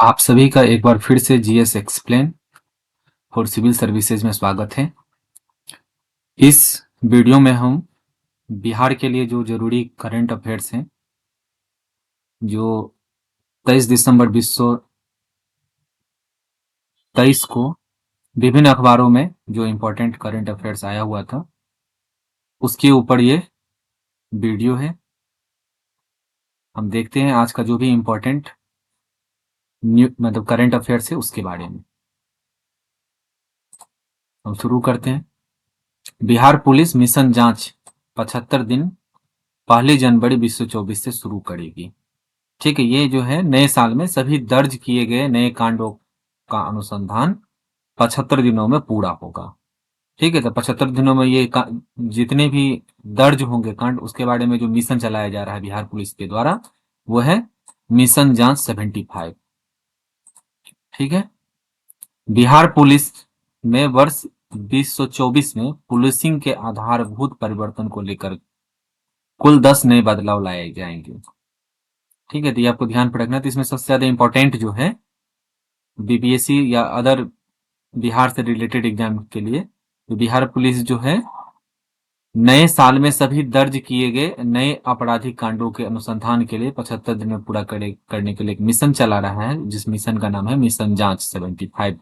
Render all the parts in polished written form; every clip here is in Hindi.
आप सभी का एक बार फिर से GS explain for civil services में स्वागत है। इस वीडियो में हम बिहार के लिए जो जरूरी करंट अफेयर्स हैं, जो 23 दिसंबर 2023 को विभिन्न अखबारों में जो इम्पोर्टेंट करंट अफेयर्स आया हुआ था, उसके ऊपर ये वीडियो है। हम देखते हैं आज का जो भी इम्पोर्टेंट मतलब करंट अफेयर्स है उसके बारे में। हम शुरू करते हैं। बिहार पुलिस मिशन जांच 75 दिन 1 जनवरी 2024 से शुरू करेगी। ठीक है, ये जो है नए साल में सभी दर्ज किए गए नए कांडों का अनुसंधान 75 दिनों में पूरा होगा। ठीक है, तो 75 दिनों में ये जितने भी दर्ज होंगे कांड, उसके बारे में जो मिशन चलाया जा रहा है बिहार पुलिस के द्वारा, वो है मिशन जांच 75। ठीक है, बिहार पुलिस में वर्ष 2024 में पुलिसिंग के आधारभूत परिवर्तन को लेकर कुल 10 नए बदलाव लाए जाएंगे। ठीक है, तो ये आपको ध्यान पर रखना है। तो इसमें सबसे ज्यादा इंपॉर्टेंट जो है बीपीएससी या अदर बिहार से रिलेटेड एग्जाम के लिए, तो बिहार पुलिस जो है नए साल में सभी दर्ज किए गए नए आपराधिक कांडों के अनुसंधान के लिए 75 दिन में पूरा करने के लिए एक मिशन चला रहा है, जिस मिशन का नाम है मिशन जांच 75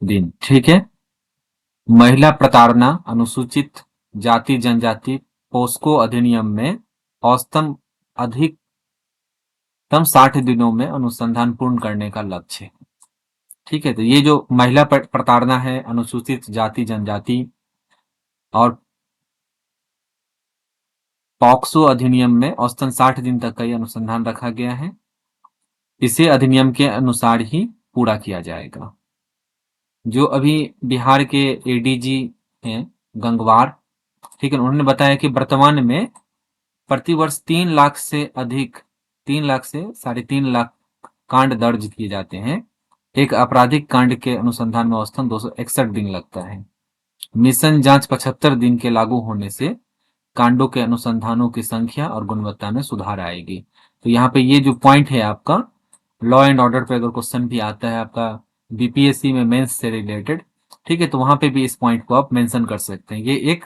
दिन। ठीक है, महिला प्रताड़ना अनुसूचित जाति जनजाति पोस्को अधिनियम में औसतन अधिकतम 60 दिनों में अनुसंधान पूर्ण करने का लक्ष्य है। ठीक है, तो ये जो महिला प्रताड़ना है, अनुसूचित जाति जनजाति और पॉक्सो अधिनियम में औसतन 60 दिन तक का ये अनुसंधान रखा गया है। इसे अधिनियम के अनुसार ही पूरा किया जाएगा। जो अभी बिहार के एडीजी हैं गंगवार, ठीक है, उन्होंने बताया कि वर्तमान में प्रतिवर्ष 3 लाख से अधिक 3 लाख से 3.5 लाख कांड दर्ज किए जाते हैं। एक आपराधिक कांड के अनुसंधान में औसतन 261 दिन लगता है। मिशन जांच 75 दिन के लागू होने से कांडों के अनुसंधानों की संख्या और गुणवत्ता में सुधार आएगी। तो यहाँ पे ये जो पॉइंट है आपका लॉ एंड ऑर्डर पे अगर क्वेश्चन भी आता है आपका बीपीएससी में मेंस से रिलेटेड, ठीक है, तो वहां पे भी इस पॉइंट को आप मेंशन कर सकते हैं। ये एक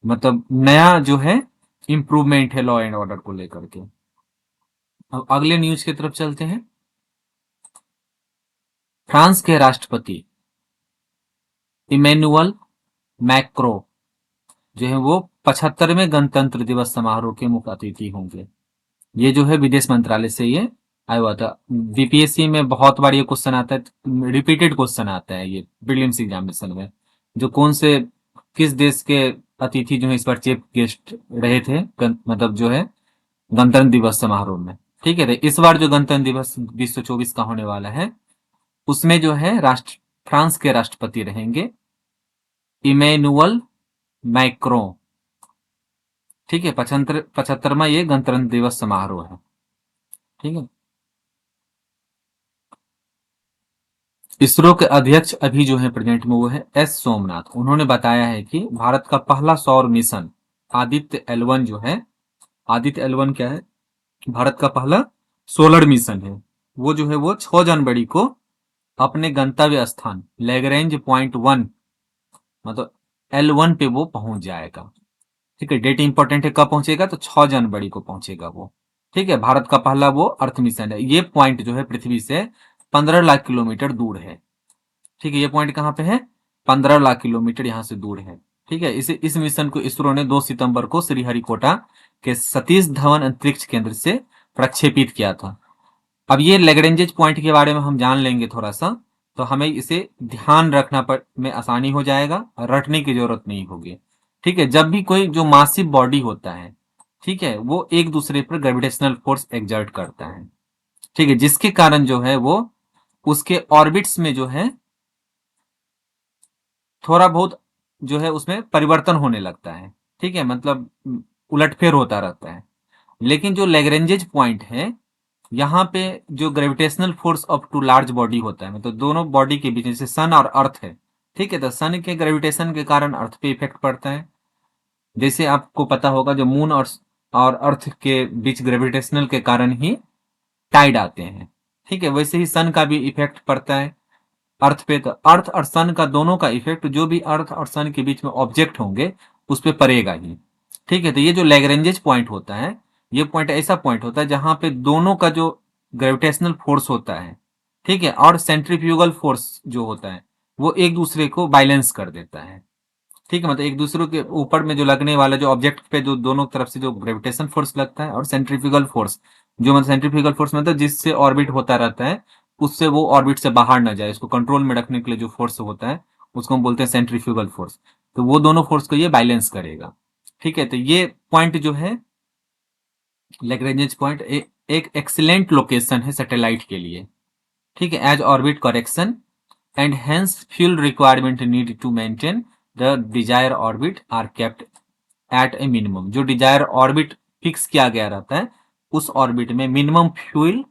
मतलब नया जो है इंप्रूवमेंट है लॉ एंड ऑर्डर को लेकर के। अब अगले न्यूज की तरफ चलते हैं। फ्रांस के राष्ट्रपति इमैनुअल मैक्रो जो है वो 75वें गणतंत्र दिवस समारोह के मुख्य अतिथि होंगे। ये जो है विदेश मंत्रालय से ये आया हुआ था। बीपीएससी में बहुत बार ये क्वेश्चन आता है, रिपीटेड क्वेश्चन आता है ये प्रीलिम्स एग्जामिनेशन में, जो कौन से किस देश के अतिथि जो है इस बार चीफ गेस्ट रहे थे मतलब जो है गणतंत्र दिवस समारोह में। ठीक है, तो इस बार जो गणतंत्र दिवस 2024 का होने वाला है, उसमें जो है राष्ट्र फ्रांस के राष्ट्रपति रहेंगे इमैनुअल मैक्रों। ठीक है, 75वां ये गणतंत्र दिवस समारोह है। ठीक है, इसरो के अध्यक्ष अभी जो है प्रेजेंट में वो है एस सोमनाथ। उन्होंने बताया है कि भारत का पहला सौर मिशन आदित्य L1 जो है, आदित्य L1 क्या है, भारत का पहला सोलर मिशन है। वो जो है वो 6 जनवरी को अपने गंतव्य स्थान लैग्रेंज पॉइंट 1 मतलब L1 पे वो पहुंच जाएगा। ठीक है, डेट इंपॉर्टेंट है, कब पहुंचेगा, तो 6 जनवरी को पहुंचेगा वो। ठीक है, भारत का पहला वो अर्थ मिशन है। ये पॉइंट जो है पृथ्वी से 15 लाख किलोमीटर दूर है। ठीक है, ये पॉइंट कहाँ पे है, 15 लाख किलोमीटर यहाँ से दूर है। ठीक है, इस मिशन को इसरो ने 2 सितंबर को श्रीहरिकोटा के सतीश धवन अंतरिक्ष केंद्र से प्रक्षेपित किया था। अब ये लैग्रेंजेज पॉइंट के बारे में हम जान लेंगे थोड़ा सा, तो हमें इसे ध्यान रखना में आसानी हो जाएगा, रटने की जरूरत नहीं होगी। ठीक है, जब भी कोई जो मासिव बॉडी होता है, ठीक है, वो एक दूसरे पर ग्रेविटेशनल फोर्स एक्सर्ट करता है। ठीक है, जिसके कारण जो है वो उसके ऑर्बिट्स में जो है थोड़ा बहुत जो है उसमें परिवर्तन होने लगता है। ठीक है, मतलब उलटफेर होता रहता है। लेकिन जो लैग्रेंजेज पॉइंट है, यहाँ पे जो gravitational force of two large body होता है, मतलब दोनों बॉडी के बीच, जैसे सन और अर्थ है, ठीक है, तो सन के ग्रेविटेशन के कारण अर्थ पे इफेक्ट पड़ता है। जैसे आपको पता होगा जो मून और अर्थ के बीच ग्रेविटेशनल के कारण ही टाइड आते हैं। ठीक है, वैसे ही सन का भी इफेक्ट पड़ता है अर्थ पे। तो अर्थ और सन का दोनों का इफेक्ट जो भी अर्थ और सन के बीच में ऑब्जेक्ट होंगे उस पे पड़ेगा ही। ठीक है, तो ये जो लैग्रेंजेस पॉइंट होता है, ये पॉइंट ऐसा पॉइंट होता है जहां पे दोनों का जो ग्रेविटेशनल फोर्स होता है, ठीक है, और सेंट्रीफ्यूगल फोर्स जो होता है वो एक दूसरे को बैलेंस कर देता है। ठीक है, मतलब एक दूसरे के ऊपर में जो लगने वाला जो ऑब्जेक्ट पे जो दोनों तरफ से जो ग्रेविटेशन फोर्स लगता है, और सेंट्रीफ्यूगल फोर्स जो मतलब सेंट्रीफ्यूगल फोर्स मतलब जिससे ऑर्बिट होता रहता है उससे वो ऑर्बिट से बाहर ना जाए, इसको कंट्रोल में रखने के लिए जो फोर्स होता है उसको हम बोलते हैं सेंट्रीफ्यूगल फोर्स। तो वो दोनों फोर्स को ये बैलेंस करेगा। ठीक है, तो ये पॉइंट जो है लैग्रेंजेस पॉइंट एक एक्सीलेंट लोकेशन है सैटेलाइट के लिए। ठीक है, as orbit correction and hence fuel requirement need to maintain the desire orbit are kept at a minimum. जो डिजायर ऑर्बिट फिक्स किया गया रहता है उस ऑर्बिट में मिनिमम फ्यूल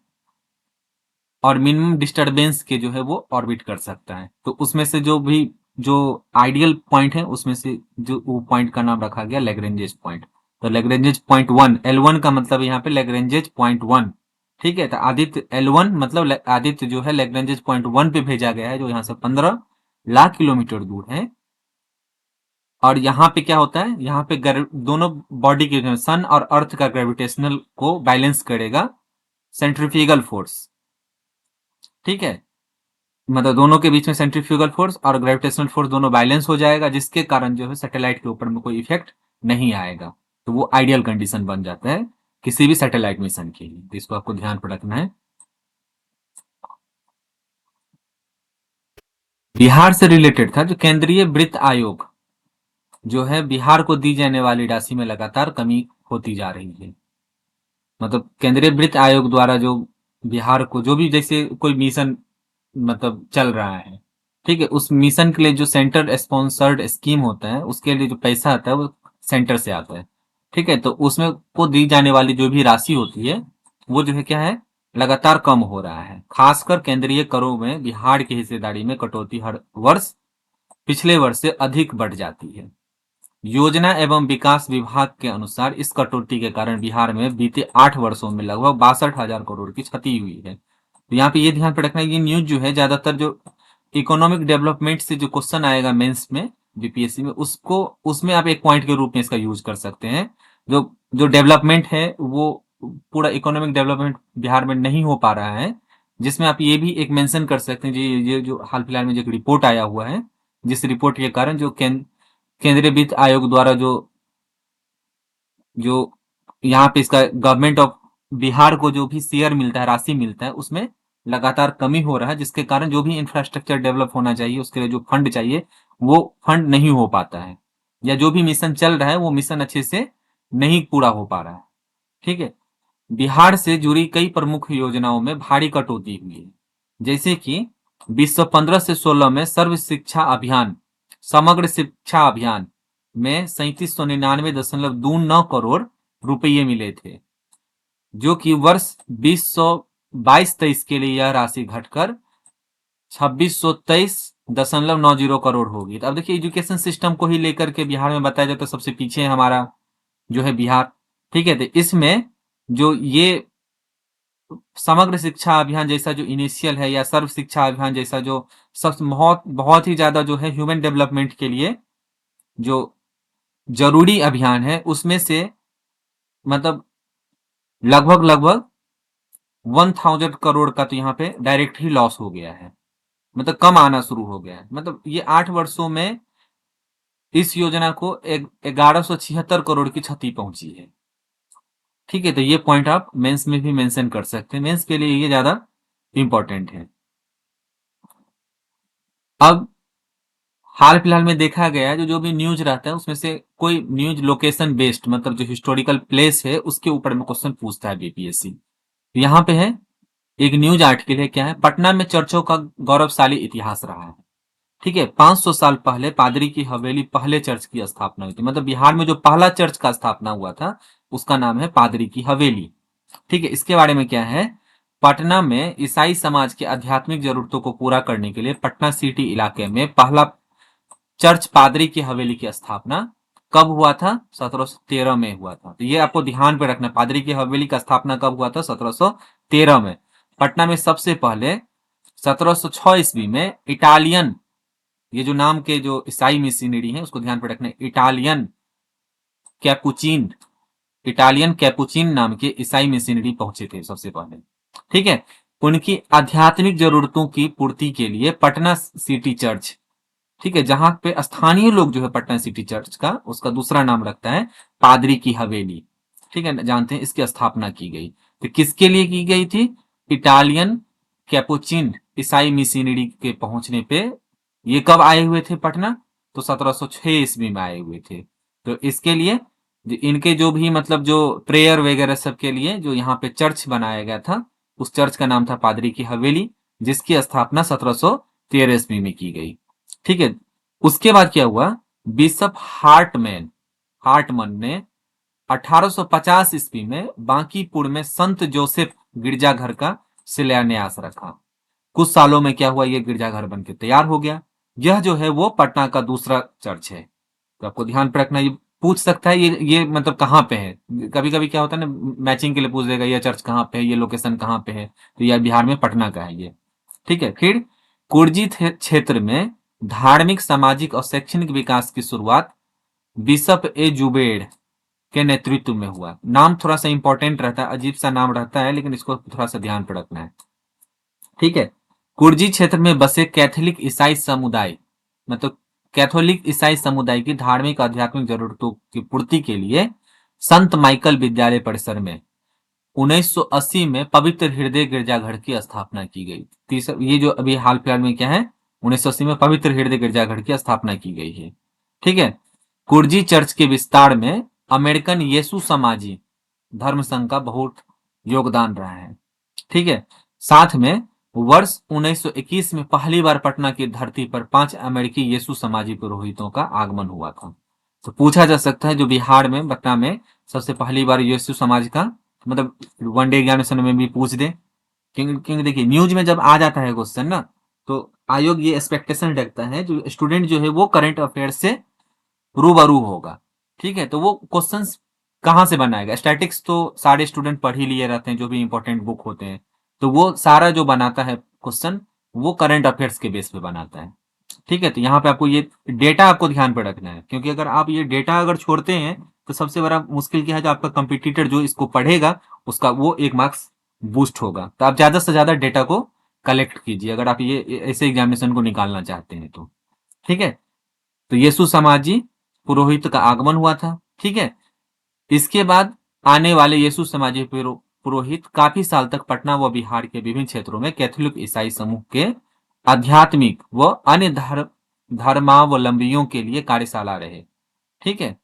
और मिनिमम डिस्टरबेंस के जो है वो ऑर्बिट कर सकता है। तो उसमें से जो भी जो आइडियल पॉइंट है उसमें से जो वो पॉइंट का नाम रखा गया लैग्रेंजेस पॉइंट। तो लैग्रेंजेस पॉइंट वन, L1 का मतलब यहाँ पे लैग्रेंजेस पॉइंट वन। ठीक है, तो आदित्य L1 मतलब आदित्य जो है लैग्रेंजेस पॉइंट वन पे भेजा गया है जो यहाँ से 15 लाख किलोमीटर दूर है। और यहाँ पे क्या होता है, यहाँ पे दोनों बॉडी के सन और अर्थ का ग्रेविटेशनल को बैलेंस करेगा सेंट्रीफ्यूगल फोर्स। ठीक है, मतलब दोनों के बीच में सेंट्रीफ्यूगल फोर्स और ग्रेविटेशनल फोर्स दोनों बैलेंस हो जाएगा, जिसके कारण जो है सैटेलाइट के ऊपर में कोई इफेक्ट नहीं आएगा। तो वो आइडियल कंडीशन बन जाता है किसी भी सैटेलाइट मिशन के लिए। तो इसको आपको ध्यान पर रखना है। बिहार से रिलेटेड था जो केंद्रीय वित्त आयोग जो है बिहार को दी जाने वाली राशि में लगातार कमी होती जा रही है। मतलब केंद्रीय वित्त आयोग द्वारा जो बिहार को जो भी जैसे कोई मिशन मतलब चल रहा है, ठीक है, उस मिशन के लिए जो सेंटर स्पॉन्सर्ड स्कीम होता है उसके लिए जो पैसा आता है वो सेंटर से आता है। ठीक है, तो उसमें को दी जाने वाली जो भी राशि होती है वो जो है क्या है, लगातार कम हो रहा है। खासकर केंद्रीय करों में बिहार की हिस्सेदारी में कटौती हर वर्ष पिछले वर्ष से अधिक बढ़ जाती है। योजना एवं विकास विभाग के अनुसार इस कटौती के कारण बिहार में बीते 8 वर्षों में लगभग 62,000 करोड़ की क्षति हुई है। तो यहाँ पे ये ध्यान पे रखना है, ये न्यूज जो है ज्यादातर जो इकोनॉमिक डेवलपमेंट से जो क्वेश्चन आएगा मेंस में बीपीएससी में उसको उसमें आप एक पॉइंट के रूप में इसका यूज कर सकते हैं। जो जो डेवलपमेंट है वो पूरा इकोनॉमिक डेवलपमेंट बिहार में नहीं हो पा रहा है, जिसमें आप ये भी एक मेंशन कर सकते हैं जी, ये जो हाल फिलहाल में जो एक रिपोर्ट आया हुआ है जिस रिपोर्ट के कारण जो केंद्रीय वित्त आयोग द्वारा जो जो यहाँ पे इसका गवर्नमेंट ऑफ बिहार को जो भी शेयर मिलता है, राशि मिलता है, उसमें लगातार कमी हो रहा है, जिसके कारण जो भी इंफ्रास्ट्रक्चर डेवलप होना चाहिए उसके लिए जो फंड चाहिए वो फंड नहीं हो पाता है, या जो भी मिशन चल रहा है वो मिशन अच्छे से नहीं पूरा हो पा रहा है। ठीक है, बिहार से जुड़ी कई प्रमुख योजनाओं में भारी कटौती हुई है, जैसे कि 2015 से 16 में सर्व शिक्षा अभियान समग्र शिक्षा अभियान में 3799.29 करोड़ रुपये मिले थे, जो कि वर्ष 2022-23 के लिए यह राशि घटकर 2623.90 करोड़ होगी। तो अब देखिए एजुकेशन सिस्टम को ही लेकर के बिहार में बताया जाए तो सबसे पीछे है हमारा जो है बिहार। ठीक है, तो इसमें जो ये समग्र शिक्षा अभियान जैसा जो इनिशियल है या सर्व शिक्षा अभियान जैसा जो सब बहुत बहुत ही ज्यादा जो है ह्यूमन डेवलपमेंट के लिए जो जरूरी अभियान है उसमें से मतलब लगभग लगभग 1000 करोड़ का तो यहाँ पे डायरेक्ट ही लॉस हो गया है, मतलब कम आना शुरू हो गया है। मतलब ये 8 वर्षों में इस योजना को 1176 करोड़ की क्षति पहुंची है। ठीक है, तो ये पॉइंट आप मेंस में भी मेंशन कर सकते हैं, मेंस के लिए ये ज्यादा इंपॉर्टेंट है। अब हाल फिलहाल में देखा गया है जो जो भी न्यूज रहता है उसमें से कोई न्यूज लोकेशन बेस्ड मतलब जो हिस्टोरिकल प्लेस है उसके ऊपर में क्वेश्चन पूछता है बीपीएससी। यहाँ पे है एक न्यूज आर्टिकल है, क्या है, पटना में चर्चों का गौरवशाली इतिहास रहा है। ठीक है, 500 साल पहले पादरी की हवेली पहले चर्च की स्थापना हुई थी। मतलब बिहार में जो पहला चर्च का स्थापना हुआ था उसका नाम है पादरी की हवेली। ठीक है, इसके बारे में क्या है, पटना में ईसाई समाज के आध्यात्मिक जरूरतों को पूरा करने के लिए पटना सिटी इलाके में पहला चर्च पादरी की हवेली की स्थापना कब हुआ था, 1713 में हुआ था। तो ये आपको ध्यान पे रखना, पादरी की हवेली का स्थापना कब हुआ था, 1713 में। पटना में सबसे पहले 1706 ईस्वी में इटालियन, ये जो नाम के जो ईसाई मिशनरी हैं उसको ध्यान पर रखना, कैपुचिन इटालियन कैपुचिन नाम के ईसाई मिशनरी पहुंचे थे सबसे पहले। ठीक है, उनकी आध्यात्मिक जरूरतों की पूर्ति के लिए पटना सिटी चर्च, ठीक है, जहां पे स्थानीय लोग जो है पटना सिटी चर्च का उसका दूसरा नाम रखता है पादरी की हवेली, ठीक है, जानते हैं, इसकी स्थापना की गई। तो किसके लिए की गई थी? इटालियन कैपुचिन ईसाई मिशनरी के पहुंचने पे। ये कब आए हुए थे पटना? तो 1706 ईस्वी में आए हुए थे। तो इसके लिए इनके जो भी मतलब जो प्रेयर वगैरह सब के लिए जो यहाँ पे चर्च बनाया गया था, उस चर्च का नाम था पादरी की हवेली, जिसकी स्थापना 1713 ईस्वी में की गई। ठीक है, उसके बाद क्या हुआ? बिशप हार्टमन ने 1850 ईस्वी में बांकीपुर में संत जोसेफ गिरजाघर का शिलान्यास रखा। कुछ सालों में क्या हुआ? ये गिरजाघर बनके तैयार हो गया। यह जो है वो पटना का दूसरा चर्च है। तो आपको ध्यान पर रखना, ये पूछ सकता है ये मतलब कहाँ पे है। कभी कभी क्या होता है ना, मैचिंग के लिए पूछ देगा ये चर्च कहाँ पे है, ये लोकेशन कहाँ पे है, तो यह बिहार में पटना का है ये। ठीक है, फिर कुर्जी क्षेत्र में धार्मिक, सामाजिक और शैक्षणिक विकास की शुरुआत बिशप ए जुबेड़ के नेतृत्व में हुआ। नाम थोड़ा सा इंपॉर्टेंट रहता है, अजीब सा नाम रहता है, लेकिन इसको थोड़ा सा ध्यान पर रखना है। ठीक है, कुर्जी क्षेत्र में बसे कैथोलिक ईसाई समुदाय, मतलब कैथोलिक ईसाई समुदाय की धार्मिक आध्यात्मिक जरूरतों की पूर्ति के लिए संत माइकल विद्यालय परिसर में 1980 में पवित्र हृदय गिरजाघर की स्थापना की गई। तीसरा, ये जो अभी हाल फिलहाल में क्या है, 1980 में पवित्र हृदय गिरजाघर की स्थापना की गई है। ठीक है, कुर्जी चर्च के विस्तार में अमेरिकन यीशु समाजी धर्म संघ का बहुत योगदान रहा है। ठीक है, साथ में वर्ष 1921 में पहली बार पटना की धरती पर 5 अमेरिकी यीशु समाजी पुरोहितों का आगमन हुआ था। तो पूछा जा सकता है जो बिहार में पटना में सबसे पहली बार यीशु समाज का, मतलब वनडे एग्जामिनेशन में भी पूछ दे, क्योंकि देखिए न्यूज में जब आ जाता है क्वेश्चन ना, तो आयोग ये एक्सपेक्टेशन रखता है जो स्टूडेंट जो है वो करंट अफेयर से रूबरू होगा। ठीक है, तो वो क्वेश्चंस कहाँ से बनाएगा? स्टैटिक्स तो सारे स्टूडेंट पढ़ ही लिए रहते हैं, जो भी इंपॉर्टेंट बुक होते हैं, तो वो सारा जो बनाता है क्वेश्चन वो करंट अफेयर्स के बेस पे बनाता है। ठीक है, तो यहाँ पे आपको ये डेटा आपको ध्यान पे रखना है, क्योंकि अगर आप ये डेटा अगर छोड़ते हैं तो सबसे बड़ा मुश्किल क्या है, जो आपका कंपिटिटर जो इसको पढ़ेगा उसका वो 1 मार्क्स बूस्ट होगा। तो आप ज्यादा से ज्यादा डेटा को कलेक्ट कीजिए अगर आप ये ऐसे एग्जामिनेशन को निकालना चाहते हैं तो। ठीक है, तो यीशु समाजी पुरोहित का आगमन हुआ था। ठीक है, इसके बाद आने वाले यीशु समाजी पुरोहित काफी साल तक पटना व बिहार के विभिन्न क्षेत्रों में कैथोलिक ईसाई समूह के आध्यात्मिक व अन्य धर्मावलंबियों के लिए कार्यशाला रहे। ठीक है,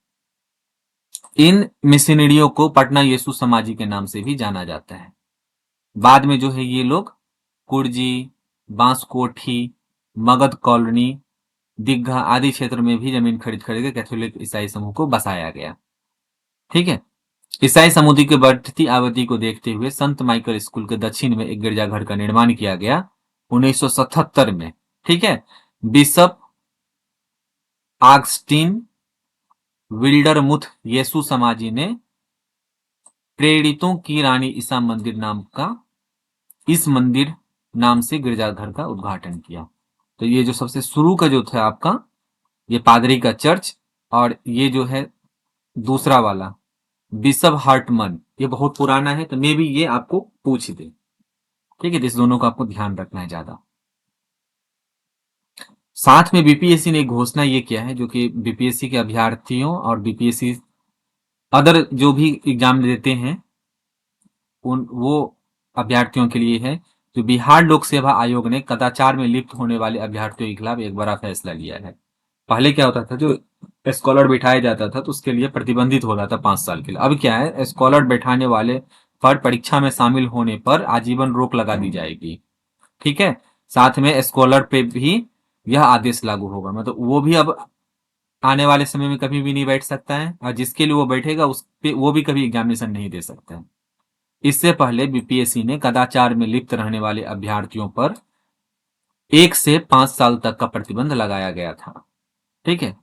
इन मिशनरियों को पटना यीशु समाजी के नाम से भी जाना जाता है। बाद में जो है ये लोग कुर्जी, बांसकोठी, मगध कॉलोनी, दीघा आदि क्षेत्र में भी जमीन खरीद के कैथोलिक ईसाई समूह को बसाया गया। ठीक है, ईसाई समुदाय की बढ़ती आबादी को देखते हुए संत माइकल स्कूल के दक्षिण में एक गिरजाघर का निर्माण किया गया 1977 में। ठीक है, बिशप आगस्टीन विल्डरमुथ यीशु समाजी ने प्रेरितों की रानी ईसा मंदिर नाम का इस मंदिर नाम से गिरजाघर का उद्घाटन किया। तो ये जो सबसे शुरू का जो था आपका ये पादरी का चर्च, और ये जो है दूसरा वाला बिशप हार्टमन, ये बहुत पुराना है, तो मे भी ये आपको पूछ दे। ठीक है, तो इस दोनों का आपको ध्यान रखना है ज्यादा। साथ में बीपीएससी ने एक घोषणा ये किया है, जो कि बीपीएससी के अभ्यर्थियों और बीपीएससी अदर जो भी एग्जाम देते हैं उन वो अभ्यर्थियों के लिए है। जो बिहार लोक सेवा आयोग ने कदाचार में लिप्त होने वाले अभ्यर्थियों के खिलाफ एक बड़ा फैसला लिया है। पहले क्या होता था, जो स्कॉलर बैठाया जाता था तो उसके लिए प्रतिबंधित होता था 5 साल के लिए। अब क्या है, स्कॉलर बैठाने वाले पर परीक्षा में शामिल होने पर आजीवन रोक लगा दी जाएगी। ठीक है, साथ में स्कॉलर पे भी यह आदेश लागू होगा, मतलब वो भी अब आने वाले समय में कभी भी नहीं बैठ सकता है, और जिसके लिए वो बैठेगा उस पे वो भी कभी एग्जामिनेशन नहीं दे सकता है। इससे पहले बीपीएससी ने कदाचार में लिप्त रहने वाले अभ्यर्थियों पर 1 से 5 साल तक का प्रतिबंध लगाया गया था। ठीक है,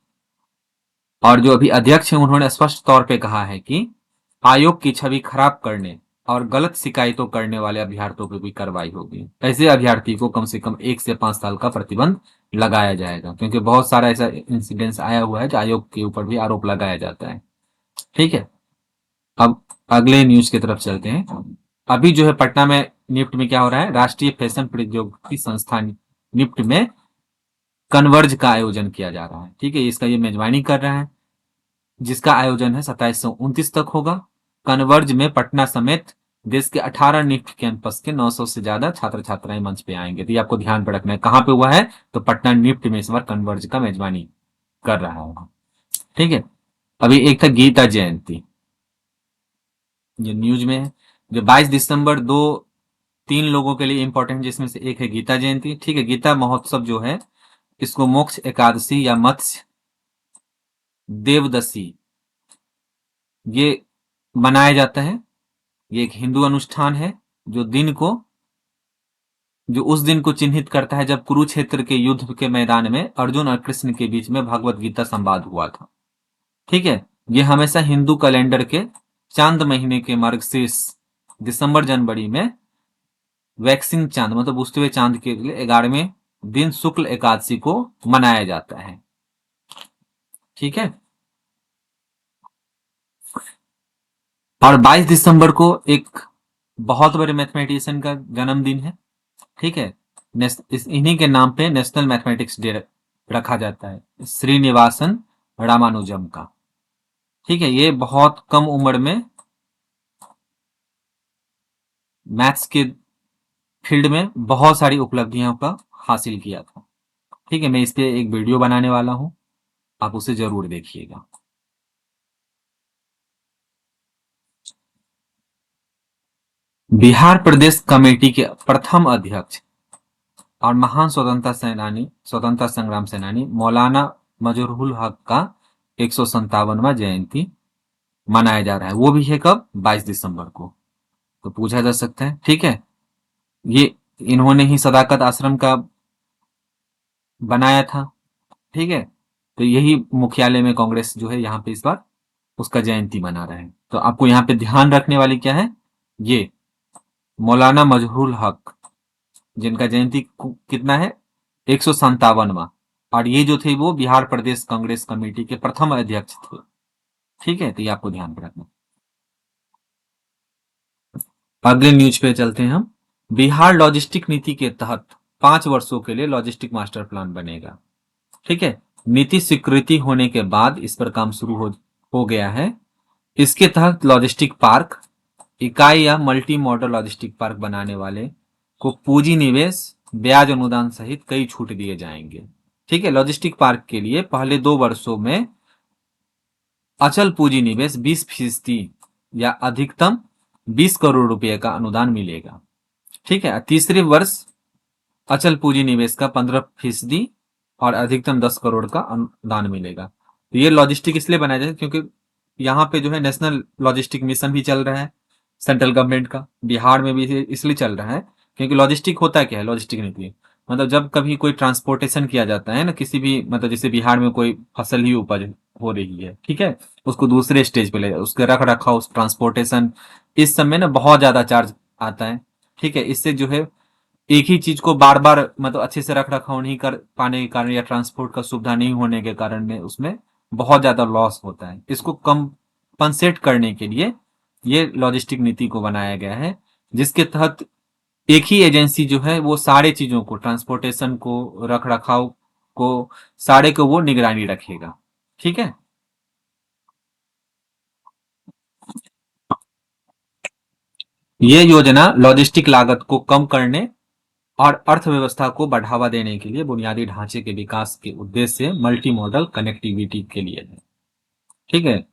और जो अभी अध्यक्ष हैं उन्होंने स्पष्ट तौर पे कहा है कि आयोग की छवि खराब करने और गलत शिकायतों करने वाले अभ्यर्थियों पर भी कार्रवाई होगी। ऐसे अभ्यर्थी को कम से कम 1 से 5 साल का प्रतिबंध लगाया जाएगा, क्योंकि बहुत सारा ऐसा इंसिडेंस आया हुआ है जो आयोग के ऊपर भी आरोप लगाया जाता है। ठीक है, अब अगले न्यूज की तरफ चलते हैं। अभी जो है पटना में निफ्ट में क्या हो रहा है, राष्ट्रीय फैशन प्रौद्योगिकी संस्थान निफ्ट में कन्वर्ज का आयोजन किया जा रहा है। ठीक है, इसका ये मेजबानी कर रहा है, जिसका आयोजन है 27 से 29 तक होगा। कन्वर्ज में पटना समेत देश के 18 निफ्ट कैंपस के 900 से ज्यादा छात्र छात्राएं मंच पे आएंगे। तो ये आपको ध्यान पे रखना है, कहाँ पे हुआ है, तो पटना निफ्ट में इस बार कन्वर्ज का मेजबानी कर रहा है। ठीक है, अभी एक था गीता जयंती, ये न्यूज में है, जो 22 दिसंबर, दो तीन लोगों के लिए इंपॉर्टेंट, जिसमें से एक है गीता जयंती। ठीक है, गीता महोत्सव जो है, इसको मोक्ष एकादशी या मत्स्य देवदशी ये मनाया जाता है। ये एक हिंदू अनुष्ठान है जो उस दिन को चिन्हित करता है जब कुरुक्षेत्र के युद्ध के मैदान में अर्जुन और कृष्ण के बीच में भगवत गीता संवाद हुआ था। ठीक है, ये हमेशा हिंदू कैलेंडर के चांद महीने के मार्गशीर्ष दिसंबर जनवरी में वैक्सिंग चांद मतलब उगते हुए चांद के लिए 11वें दिन शुक्ल एकादशी को मनाया जाता है। ठीक है, और 22 दिसंबर को एक बहुत बड़े मैथमेटिशियन का जन्मदिन है। ठीक है, इन्हीं के नाम पे नेशनल मैथमेटिक्स डे रखा जाता है, श्रीनिवासन रामानुजम का। ठीक है, ये बहुत कम उम्र में मैथ्स के फील्ड में बहुत सारी उपलब्धियों का हासिल किया था। ठीक है, मैं इस पे एक वीडियो बनाने वाला हूं, आप उसे जरूर देखिएगा। बिहार प्रदेश कमेटी के प्रथम अध्यक्ष और महान स्वतंत्रता संग्राम सेनानी मौलाना मजरूल हक का 157वां जयंती मनाया जा रहा है। वो भी है कब, 22 दिसंबर को। तो पूछा जा सकता है, ठीक है, ये इन्होंने ही सदाकत आश्रम का बनाया था। ठीक है, तो यही मुख्यालय में कांग्रेस जो है यहाँ पे इस बार उसका जयंती मना रहे हैं। तो आपको यहाँ पे ध्यान रखने वाली क्या है, ये मौलाना मजहरूल हक, जिनका जयंती कितना है, 157वां, और ये जो थे वो बिहार प्रदेश कांग्रेस कमेटी के प्रथम अध्यक्ष थे। ठीक है, तो ये आपको ध्यान रखना। अगले न्यूज पे चलते हैं हम। बिहार लॉजिस्टिक नीति के तहत 5 वर्षों के लिए लॉजिस्टिक मास्टर प्लान बनेगा। ठीक है, नीति स्वीकृति होने के बाद इस पर काम शुरू हो गया है। इसके तहत लॉजिस्टिक पार्क इकाई या मल्टी मॉडल लॉजिस्टिक पार्क बनाने वाले को पूंजी निवेश, ब्याज अनुदान सहित कई छूट दिए जाएंगे। ठीक है, लॉजिस्टिक पार्क के लिए पहले 2 वर्षों में अचल पूंजी निवेश 20% या अधिकतम 20 करोड़ रुपए का अनुदान मिलेगा। ठीक है, तीसरे वर्ष अचल पूंजी निवेश का 15% और अधिकतम 10 करोड़ का अनुदान मिलेगा। तो ये लॉजिस्टिक इसलिए बनाया जाए क्योंकि यहाँ पे जो है नेशनल लॉजिस्टिक मिशन भी चल रहा है सेंट्रल गवर्नमेंट का, बिहार में भी इसलिए चल रहा है क्योंकि लॉजिस्टिक होता क्या है, लॉजिस्टिक नीति मतलब जब कभी कोई ट्रांसपोर्टेशन किया जाता है ना किसी भी, मतलब जैसे बिहार में कोई फसल ही उपज हो रही है, ठीक है, उसको दूसरे स्टेज पे ले उसके रख रखाव ट्रांसपोर्टेशन, इस सब में ना बहुत ज्यादा चार्ज आता है। ठीक है, इससे जो है एक ही चीज को बार बार मतलब अच्छे से रख रखाव नहीं कर पाने के कारण या ट्रांसपोर्ट का सुविधा नहीं होने के कारण में उसमें बहुत ज्यादा लॉस होता है। इसको कंपनसेट करने के लिए ये लॉजिस्टिक नीति को बनाया गया है, जिसके तहत एक ही एजेंसी जो है वो सारे चीजों को, ट्रांसपोर्टेशन को, रख रखाव को, सारे को वो निगरानी रखेगा। ठीक है, ये योजना लॉजिस्टिक लागत को कम करने और अर्थव्यवस्था को बढ़ावा देने के लिए बुनियादी ढांचे के विकास के उद्देश्य से मल्टी मॉडल कनेक्टिविटी के लिए है। ठीक है,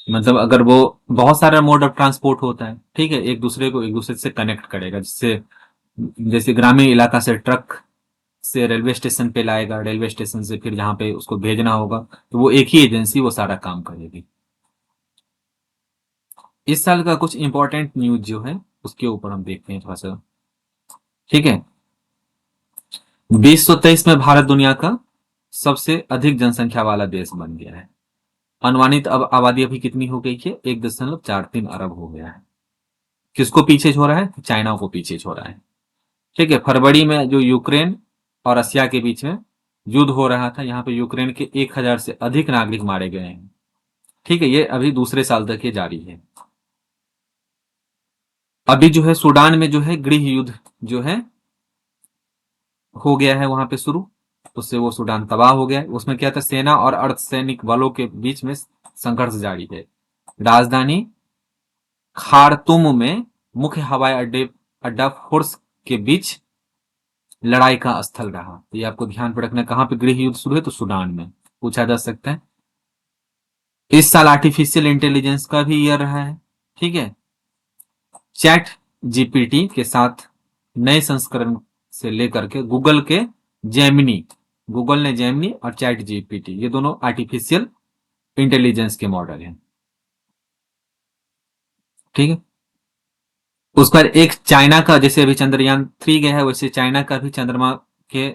मतलब अगर वो बहुत सारा मोड ऑफ ट्रांसपोर्ट होता है, ठीक है, एक दूसरे से कनेक्ट करेगा, जिससे जैसे ग्रामीण इलाका से ट्रक से रेलवे स्टेशन पे लाएगा, रेलवे स्टेशन से फिर जहां पे उसको भेजना होगा, तो वो एक ही एजेंसी वो सारा काम करेगी। इस साल का कुछ इंपॉर्टेंट न्यूज जो है उसके ऊपर हम देखते हैं थोड़ा सा। ठीक है, 2023 में भारत दुनिया का सबसे अधिक जनसंख्या वाला देश बन गया है। अनुमानित अब आबादी अभी कितनी हो गई है, 1.43 अरब हो गया है। किसको पीछे छोड़ा है? चाइना को पीछे छोड़ा है। ठीक है, फरवरी में जो यूक्रेन और रसिया के बीच में युद्ध हो रहा था, यहाँ पे यूक्रेन के 1000 से अधिक नागरिक मारे गए हैं। ठीक है, ये अभी दूसरे साल तक ये जारी है। अभी जो है सूडान में जो है गृह युद्ध जो है हो गया है वहां पे शुरू, उससे वो सूडान तबाह हो गया है। उसमें क्या था, सेना और अर्धसैनिक बलों के बीच में संघर्ष जारी है। राजधानी खार्तुम में मुख्य हवाई अड्डा फोर्स के बीच लड़ाई का स्थल रहा। ये आपको ध्यान पर रखना, कहां पे गृह युद्ध शुरू है, तो सूडान में पूछा जा सकता है। इस साल आर्टिफिशियल इंटेलिजेंस का भी ईयर रहा है। ठीक है, चैट जीपीटी के साथ नए संस्करण से लेकर के गूगल ने जेमिनी और चैट जीपीटी, ये दोनों आर्टिफिशियल इंटेलिजेंस के मॉडल हैं। ठीक है, उस पर एक चाइना का, जैसे अभी चंद्रयान 3 गया है, वैसे चाइना का भी चंद्रमा के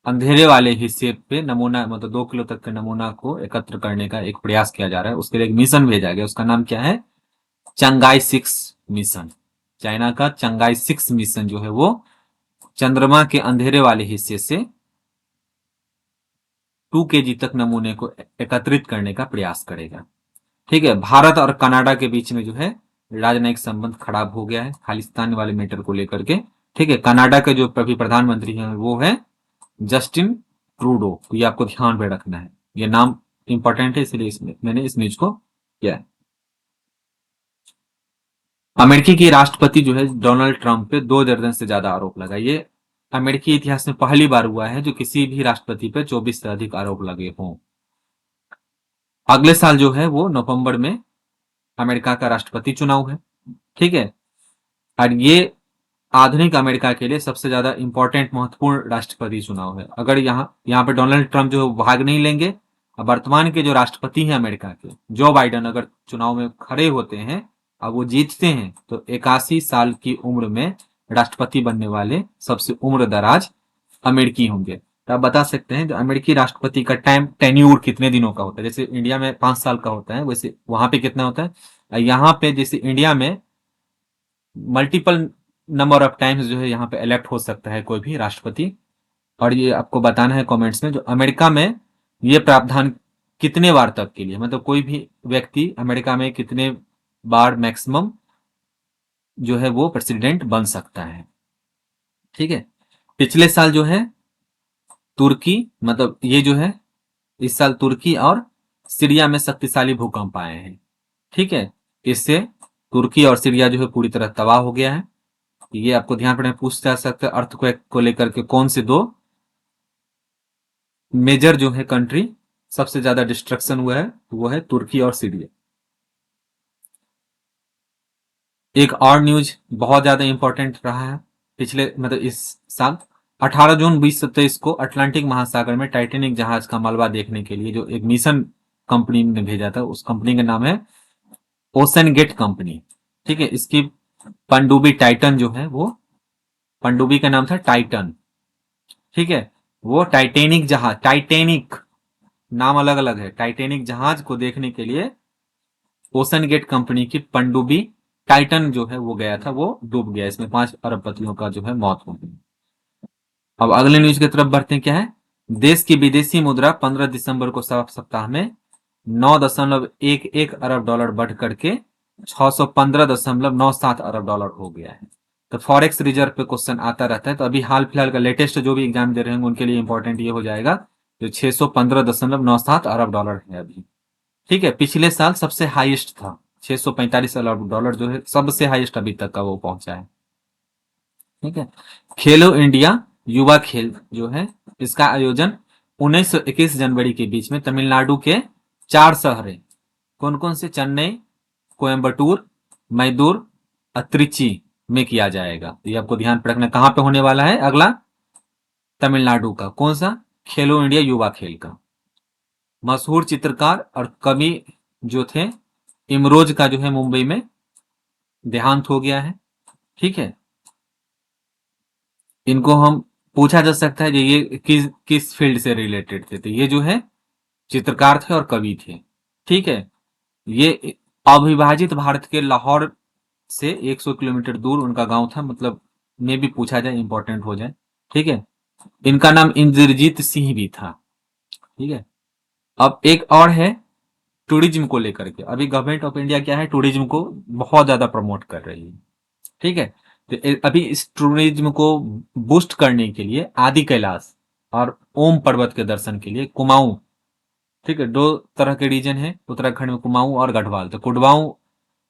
अंधेरे वाले हिस्से पे नमूना, मतलब 2 किलो तक के नमूना को एकत्र करने का एक प्रयास किया जा रहा है। उसके लिए एक मिशन भेजा गया, उसका नाम क्या है, चंगाई 6 मिशन। चाइना का चंगाई 6 मिशन जो है वो चंद्रमा के अंधेरे वाले हिस्से से 2 kg तक नमूने को एकत्रित करने का प्रयास करेगा। ठीक है, भारत और कनाडा के बीच में जो है राजनयिक संबंध खराब हो गया है खालिस्तान वाले मैटर को लेकर के। ठीक है, कनाडा के जो अभी प्रधानमंत्री हैं वो है जस्टिन ट्रूडो, ये आपको ध्यान में रखना है, ये नाम इंपॉर्टेंट है, इसलिए इसमें मैंने इस न्यूज को किया है। अमेरिकी के राष्ट्रपति जो है डोनाल्ड ट्रंप पे 2 दर्जन से ज्यादा आरोप लगाए। ये अमेरिकी इतिहास में पहली बार हुआ है जो किसी भी राष्ट्रपति पे 24 से अधिक आरोप लगे हों। अगले साल जो है वो नवंबर में अमेरिका का राष्ट्रपति चुनाव है। ठीक है, और ये आधुनिक अमेरिका के लिए सबसे ज्यादा इंपॉर्टेंट महत्वपूर्ण राष्ट्रपति चुनाव है। अगर यहाँ पे डोनाल्ड ट्रंप जो भाग नहीं लेंगे, वर्तमान के जो राष्ट्रपति हैं अमेरिका के, जो बाइडन, अगर चुनाव में खड़े होते हैं और वो जीतते हैं तो 81 साल की उम्र में राष्ट्रपति बनने वाले सबसे उम्र दराज अमेरिकी होंगे। तो आप बता सकते हैं जो अमेरिकी राष्ट्रपति का टाइम टेन्यूर कितने दिनों का होता है। जैसे इंडिया में 5 साल का होता है, वैसे वहां पे कितना होता है। यहाँ पे जैसे इंडिया में मल्टीपल नंबर ऑफ टाइम्स जो है यहाँ पे इलेक्ट हो सकता है कोई भी राष्ट्रपति। और ये आपको बताना है कमेंट्स में, जो अमेरिका में ये प्रावधान कितने बार तक के लिए, मतलब कोई भी व्यक्ति अमेरिका में कितने बार मैक्सिमम जो है वो प्रेसिडेंट बन सकता है। ठीक है, पिछले साल जो है तुर्की, मतलब ये जो है इस साल तुर्की और सीरिया में शक्तिशाली भूकंप आए हैं। ठीक है, इससे तुर्की और सीरिया जो है पूरी तरह तबाह हो गया है। ये आपको ध्यान रखना, पूछ जा सकता है अर्थक्वेक को लेकर के कौन से 2 मेजर जो है कंट्री सबसे ज्यादा डिस्ट्रक्शन हुआ है, वो है तुर्की और सीरिया। एक और न्यूज बहुत ज्यादा इंपॉर्टेंट रहा है पिछले, मतलब इस साल 18 जून 2023 को अटलांटिक महासागर में टाइटेनिक जहाज का मलबा देखने के लिए जो एक मिशन कंपनी ने भेजा था, उस कंपनी का नाम है ओशन गेट कंपनी। ठीक है, इसकी पनडुब्बी टाइटन जो है वो, पनडुब्बी का नाम था टाइटन। ठीक है, वो टाइटेनिक नाम अलग अलग है, टाइटेनिक जहाज को देखने के लिए ओशन गेट कंपनी की पनडुब्बी टाइटन जो है वो गया था, वो डूब गया। इसमें 5 अरबपतियों का जो है मौत हो गई। अब अगले न्यूज की तरफ बढ़ते हैं। क्या है, देश की विदेशी मुद्रा 15 दिसंबर को सप्ताह में 9.11 अरब डॉलर बढ़ करके 615.97 अरब डॉलर हो गया है। तो फॉरेक्स रिजर्व पे क्वेश्चन आता रहता है, तो अभी हाल फिलहाल का लेटेस्ट जो भी एग्जाम दे रहे हैं उनके लिए इंपॉर्टेंट ये हो जाएगा जो 615.97 अरब डॉलर है अभी। ठीक है, पिछले साल सबसे हाईएस्ट था, 645 अरब डॉलर जो है सबसे हाईएस्ट अभी तक का वो पहुंचा है। ठीक है, खेलो इंडिया युवा खेल जो है इसका आयोजन 19 से 21 जनवरी के बीच में तमिलनाडु के 4 शहर, कौन कौन से, चेन्नई, कोयम्बटूर, मैदूर, त्रिची में किया जाएगा। तो ये आपको ध्यान रखना, कहां पे होने वाला है अगला, तमिलनाडु का। कौन सा, खेलो इंडिया युवा खेल का। मशहूर चित्रकार और कवि जो थे इमरोज का जो है मुंबई में देहांत हो गया है। ठीक है, इनको हम पूछा जा सकता है ये किस किस फील्ड से रिलेटेड थे, तो ये जो है चित्रकार थे और कवि थे। ठीक है, ये अविभाजित भारत के लाहौर से 100 किलोमीटर दूर उनका गांव था, मतलब में भी पूछा जाए, इंपॉर्टेंट हो जाए। ठीक है, इनका नाम इंद्रजीत सिंह भी था। ठीक है, अब एक और है टूरिज्म को लेकर के। अभी गवर्नमेंट ऑफ इंडिया क्या है, टूरिज्म को बहुत ज्यादा प्रमोट कर रही है। ठीक है, तो अभी इस टूरिज्म को बूस्ट करने के लिए आदि कैलाश और ओम पर्वत के दर्शन के लिए कुमाऊं, ठीक है, दो तरह के रीजन है उत्तराखंड में, कुमाऊं और गढ़वाल। तो कुमाऊं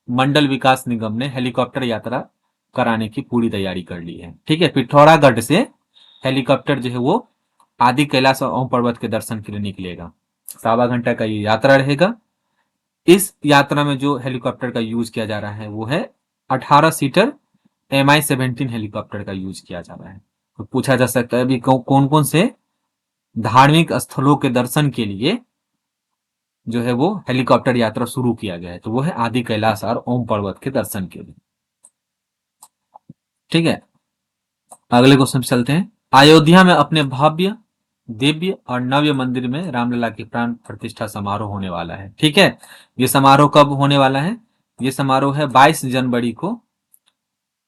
मंडल विकास निगम ने हेलीकॉप्टर यात्रा कराने की पूरी तैयारी कर ली है। ठीक है, पिथौरागढ़ से हेलीकॉप्टर जो है वो आदि कैलाश और ओम पर्वत के दर्शन के लिए निकलेगा। 1.25 घंटा का ये यात्रा रहेगा। इस यात्रा में जो हेलीकॉप्टर का यूज किया जा रहा है वो है 18 सीटर MI-17 हेलीकॉप्टर का यूज किया जा रहा है। तो पूछा जा सकता है अभी कौन कौन से धार्मिक स्थलों के दर्शन के लिए जो है वो हेलीकॉप्टर यात्रा शुरू किया गया है, तो वो है आदि कैलाश और ओम पर्वत के दर्शन के लिए। ठीक है, अगले क्वेश्चन चलते हैं। अयोध्या में अपने भव्य दिव्य और नव्य मंदिर में रामलला की प्राण प्रतिष्ठा समारोह होने वाला है। ठीक है, ये समारोह कब होने वाला है? ये समारोह है 22 जनवरी को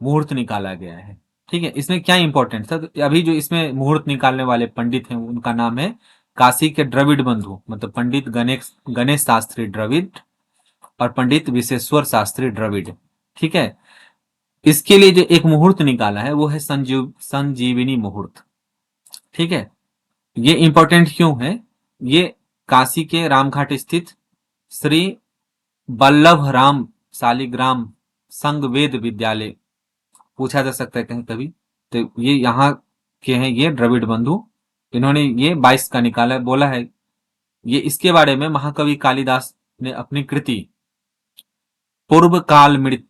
मुहूर्त निकाला गया है। ठीक है, इसमें क्या इंपॉर्टेंट था, तो अभी जो इसमें मुहूर्त निकालने वाले पंडित हैं उनका नाम है काशी के द्रविड़ बंधु, मतलब पंडित गणेश गणेश शास्त्री द्रविड़ और पंडित विश्वेश्वर शास्त्री द्रविड़। ठीक है, इसके लिए जो एक मुहूर्त निकाला है वो है संजीवनी मुहूर्त। ठीक है, ये इंपॉर्टेंट क्यों है? ये काशी के रामघाट स्थित श्री बल्लभ राम शालिग्राम संगवेद विद्यालय, पूछा जा सकता है कहीं कभी, तो ये यहाँ के हैं ये द्रविड़ बंधु। इन्होंने ये 22 का निकाला है, बोला है ये इसके बारे में महाकवि कालिदास ने अपनी कृति पूर्व काल मृत,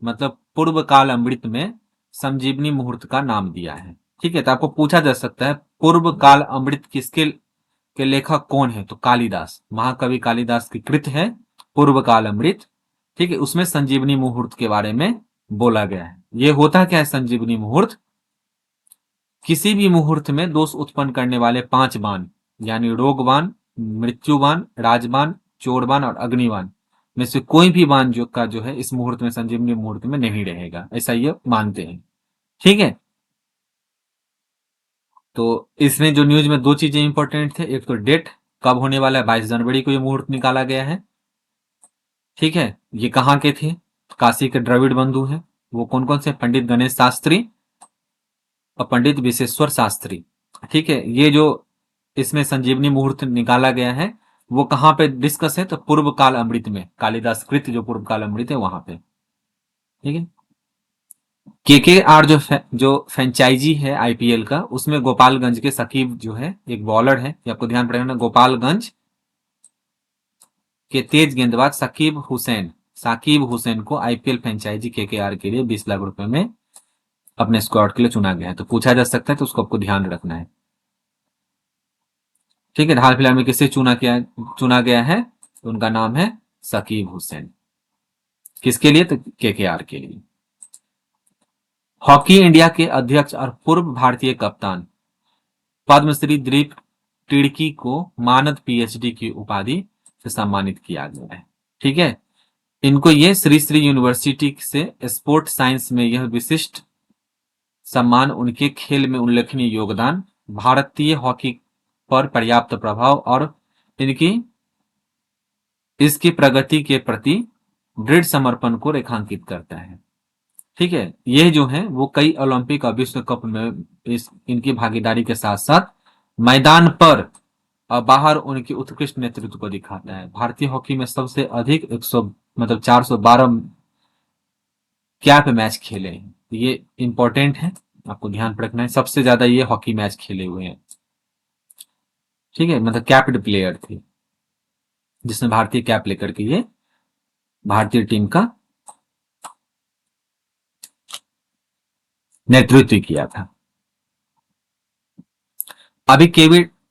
मतलब पूर्व काल अमृत में संजीवनी मुहूर्त का नाम दिया है। ठीक है, तो आपको पूछा जा सकता है पूर्व काल अमृत किसके के लेखक कौन है, तो कालिदास, महाकवि कालिदास की कृत है पूर्व काल अमृत। ठीक है, उसमें संजीवनी मुहूर्त के बारे में बोला गया है। ये होता क्या है संजीवनी मुहूर्त? किसी भी मुहूर्त में दोष उत्पन्न करने वाले 5 बाण, यानी रोगबाण, मृत्युबाण, राजबाण, चोरबाण और अग्निबाण में से कोई भी बाण जो है इस मुहूर्त में, संजीवनी मुहूर्त में नहीं रहेगा, ऐसा ये मानते हैं। ठीक है, तो इसमें जो न्यूज में दो चीजें इंपॉर्टेंट थे, एक तो डेट कब होने वाला है, 22 जनवरी को ये मुहूर्त निकाला गया है। ठीक है, ये कहाँ के थे? काशी के द्रविड़ बंधु हैं। वो कौन कौन से? पंडित गणेश शास्त्री और पंडित विश्वेश्वर शास्त्री। ठीक है, ये जो इसमें संजीवनी मुहूर्त निकाला गया है वो कहाँ पे डिस्कस है, तो पूर्व काल अमृत में, कालिदास कृत जो पूर्व काल अमृत है वहां पे। ठीक है, KKR जो फ्रेंचाइजी है IPL का, उसमें गोपालगंज के सकीब जो है एक बॉलर है, ये आपको ध्यान रखना, गोपालगंज के तेज गेंदबाज साकिब हुसैन को IPL फ्रेंचाइजी KKR के लिए 20 लाख रुपए में अपने स्क्वाड के लिए चुना गया है। तो पूछा जा सकता है, तो उसको आपको ध्यान रखना है। ठीक है, हाल फिलहाल में किसे चुना गया है, तो उनका नाम है सकीब हुसैन। किसके लिए? तो KKR के लिए। हॉकी इंडिया के अध्यक्ष और पूर्व भारतीय कप्तान पद्मश्री दिलीप तिर्की को मानद PhD की उपाधि से सम्मानित किया गया है। ठीक है, इनको ये श्री श्री यूनिवर्सिटी से स्पोर्ट साइंस में यह विशिष्ट सम्मान उनके खेल में उल्लेखनीय योगदान, भारतीय हॉकी पर पर्याप्त प्रभाव और इनकी इसकी प्रगति के प्रति दृढ़ समर्पण को रेखांकित करता है। ठीक है, ये जो है वो कई ओलंपिक और विश्व कप में इनकी भागीदारी के साथ साथ मैदान पर और बाहर उनके उत्कृष्ट नेतृत्व को दिखाता है। भारतीय हॉकी में सबसे अधिक 100 मतलब 412 कैप मैच खेले हैं, ये इंपॉर्टेंट है, आपको ध्यान रखना है। सबसे ज्यादा ये हॉकी मैच खेले हुए हैं। ठीक है, मतलब कैप्ड प्लेयर थे जिसने भारतीय कैप लेकर के ये भारतीय टीम का नेतृत्व किया था। अभी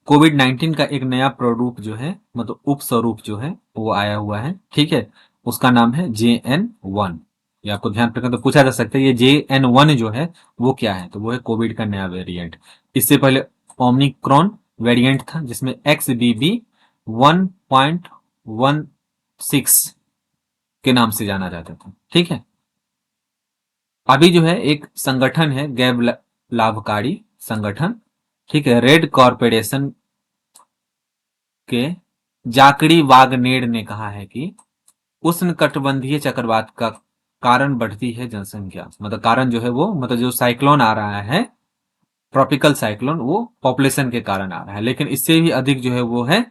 कोविड-19 का एक नया प्रारूप जो है, मतलब उपस्वरूप जो है वो आया हुआ है। ठीक है, उसका नाम है JN1। ये आपको ध्यान रखना, तो पूछा जा सकता है ये JN1 जो है वो क्या है, तो वो है कोविड का नया वेरिएंट। इससे पहले ओमिक्रॉन वेरिएंट था जिसमें XBB.1.16 के नाम से जाना जाता था। ठीक है, अभी जो है एक संगठन है गैर लाभकारी संगठन, ठीक है, रेड कॉरपोरेशन के जाकड़ी वागनेर ने कहा है कि उष्णकटिबंधीय चक्रवात का कारण बढ़ती है जनसंख्या। मतलब कारण जो है वो, मतलब जो साइक्लोन आ रहा है, ट्रॉपिकल साइक्लोन, वो पॉपुलेशन के कारण आ रहा है। लेकिन इससे भी अधिक जो है वो है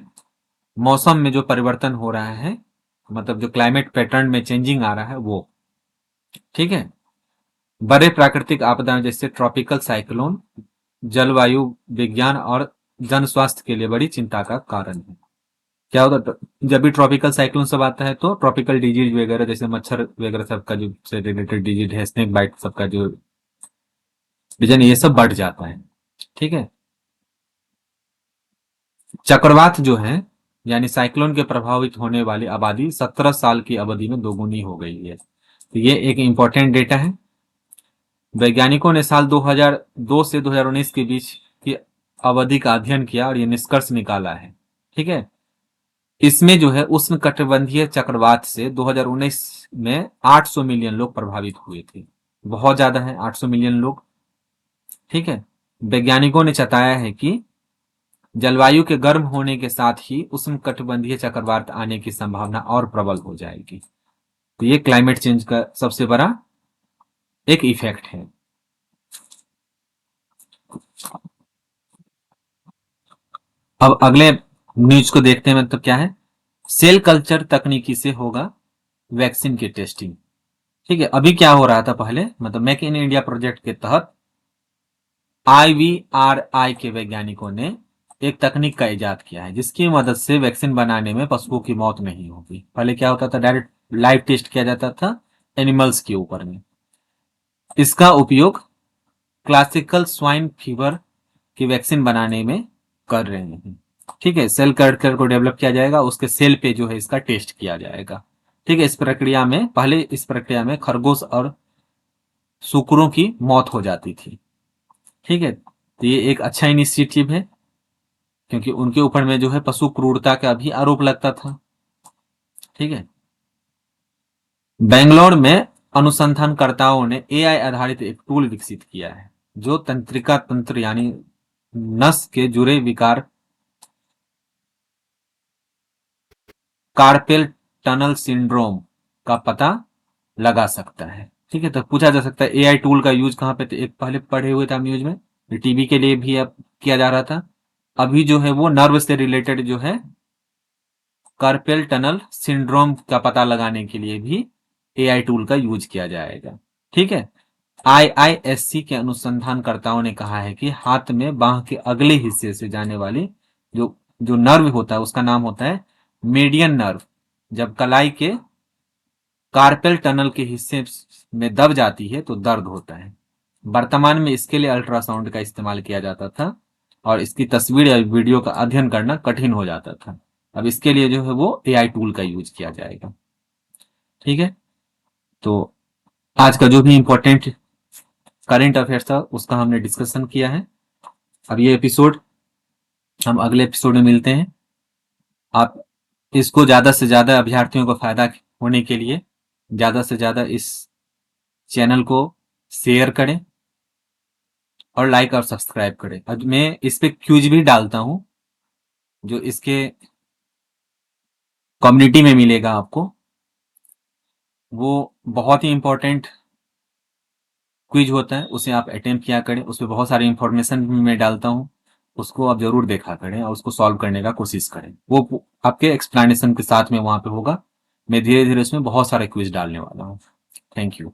मौसम में जो परिवर्तन हो रहा है, मतलब जो क्लाइमेट पैटर्न में चेंजिंग आ रहा है वो, ठीक है। बड़े प्राकृतिक आपदाएं जैसे ट्रॉपिकल साइक्लोन जलवायु विज्ञान और जन स्वास्थ्य के लिए बड़ी चिंता का कारण है। क्या होता है जब भी ट्रॉपिकल साइक्लोन सब आता है, तो ट्रॉपिकल डिजीज वगैरह जैसे मच्छर वगैरह सबका जो से रिलेटेड डिजीज है, स्नेक बाइट सबका जो विजन, ये सब बढ़ जाता है, ठीक है। चक्रवात जो है यानी साइक्लोन के प्रभावित होने वाली आबादी 17 साल की अवधि में दोगुनी हो गई है। तो ये एक इंपॉर्टेंट डेटा है। वैज्ञानिकों ने साल 2002 से 2019 के बीच की अवधि का अध्ययन किया और ये निष्कर्ष निकाला है, ठीक है। इसमें जो है उष्णकटिबंधीय चक्रवात से 2019 में 800 मिलियन लोग प्रभावित हुए थे। बहुत ज्यादा है 800 मिलियन लोग, ठीक है। वैज्ञानिकों ने बताया है कि जलवायु के गर्म होने के साथ ही उष्णकटिबंधीय चक्रवात आने की संभावना और प्रबल हो जाएगी। तो ये क्लाइमेट चेंज का सबसे बड़ा एक इफेक्ट है। अब अगले न्यूज को देखते हैं, मतलब क्या है। सेल कल्चर तकनीकी से होगा वैक्सीन की टेस्टिंग, ठीक है। अभी क्या हो रहा था पहले, मतलब मेक इन इंडिया प्रोजेक्ट के तहत IVRI के वैज्ञानिकों ने एक तकनीक का इजाद किया है जिसकी मदद से वैक्सीन बनाने में पशुओं की मौत नहीं होगी। पहले क्या होता था, डायरेक्ट लाइव टेस्ट किया जाता था एनिमल्स के ऊपर में। इसका उपयोग क्लासिकल स्वाइन फीवर की वैक्सीन बनाने में कर रहे हैं, ठीक है। सेल कल्चर को डेवलप किया जाएगा, उसके सेल पे जो है इसका टेस्ट किया जाएगा, ठीक है। इस प्रक्रिया में खरगोश और सुकरों की मौत हो जाती थी, ठीक है। तो ये एक अच्छा इनिशिएटिव है क्योंकि उनके ऊपर में जो है पशु क्रूरता का भी आरोप लगता था, ठीक है। बेंगलोर में अनुसंधानकर्ताओं ने AI आधारित एक टूल विकसित किया है जो तंत्रिका तंत्र यानी नस के जुड़े विकार, कार्पेल टनल सिंड्रोम का पता लगा सकता है, ठीक है। तो पूछा जा सकता है AI टूल का यूज कहाँ पे, एक पहले पढ़े हुए थे हम न्यूज में, टीबी के लिए भी अब किया जा रहा था। अभी जो है वो नर्व से रिलेटेड जो है कार्पेल टनल सिंड्रोम का पता लगाने के लिए भी AI टूल का यूज किया जाएगा, ठीक है। IISC के अनुसंधानकर्ताओं ने कहा है कि हाथ में बाह के अगले हिस्से से जाने वाली जो जो नर्व होता है उसका नाम होता है मीडियन नर्व। जब कलाई के कार्पेल टनल के हिस्से में दब जाती है तो दर्द होता है। वर्तमान में इसके लिए अल्ट्रासाउंड का इस्तेमाल किया जाता था और इसकी तस्वीर या वीडियो का अध्ययन करना कठिन हो जाता था। अब इसके लिए जो है वो AI टूल का यूज किया जाएगा, ठीक है। तो आज का जो भी इंपॉर्टेंट करंट अफेयर्स था उसका हमने डिस्कशन किया है। अब ये एपिसोड हम अगले एपिसोड में मिलते हैं। आप इसको ज्यादा से ज्यादा अभ्यर्थियों को फायदा होने के लिए ज्यादा से ज्यादा इस चैनल को शेयर करें और लाइक और सब्सक्राइब करें। अब मैं इस पे क्यूज भी डालता हूं जो इसके कम्युनिटी में मिलेगा आपको, वो बहुत ही इंपॉर्टेंट क्विज होता है, उसे आप अटेम्प्ट किया करें। उसमें बहुत सारी इंफॉर्मेशन भी मैं डालता हूँ, उसको आप जरूर देखा करें और उसको सॉल्व करने का कोशिश करें। वो आपके एक्सप्लेनेशन के साथ में वहां पे होगा। मैं धीरे धीरे उसमें बहुत सारे क्विज डालने वाला हूँ। Thank you.